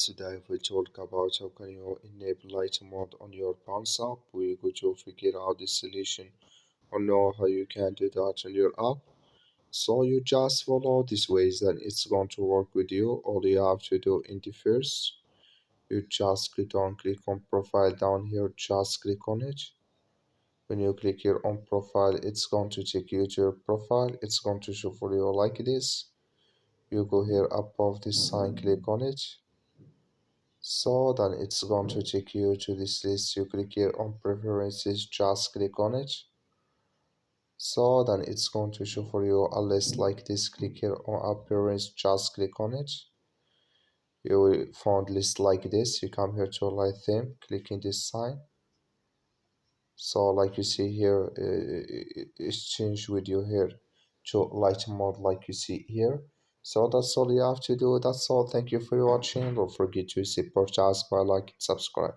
Today we talk about how can you enable light mode on your Pawns.App. We're going to figure out the solution or know how you can do that on your app. So you just follow these ways and it's going to work with you. All you have to do in the first, you just click on profile down here, just click on it. When you click here on profile, it's going to take you to your profile. It's going to show for you like this. You go here above this sign, click on it. So then it's going to take you to this list. You click here on preferences, just click on it. So then it's going to show for you a list like this. Click here on appearance, just click on it. You will find list like this. You come here to light theme, click in this sign. So like you see here, it's changed with you here to light mode like you see here. So that's all you have to do. That's all. Thank you for watching. Don't forget to support us by like and subscribe.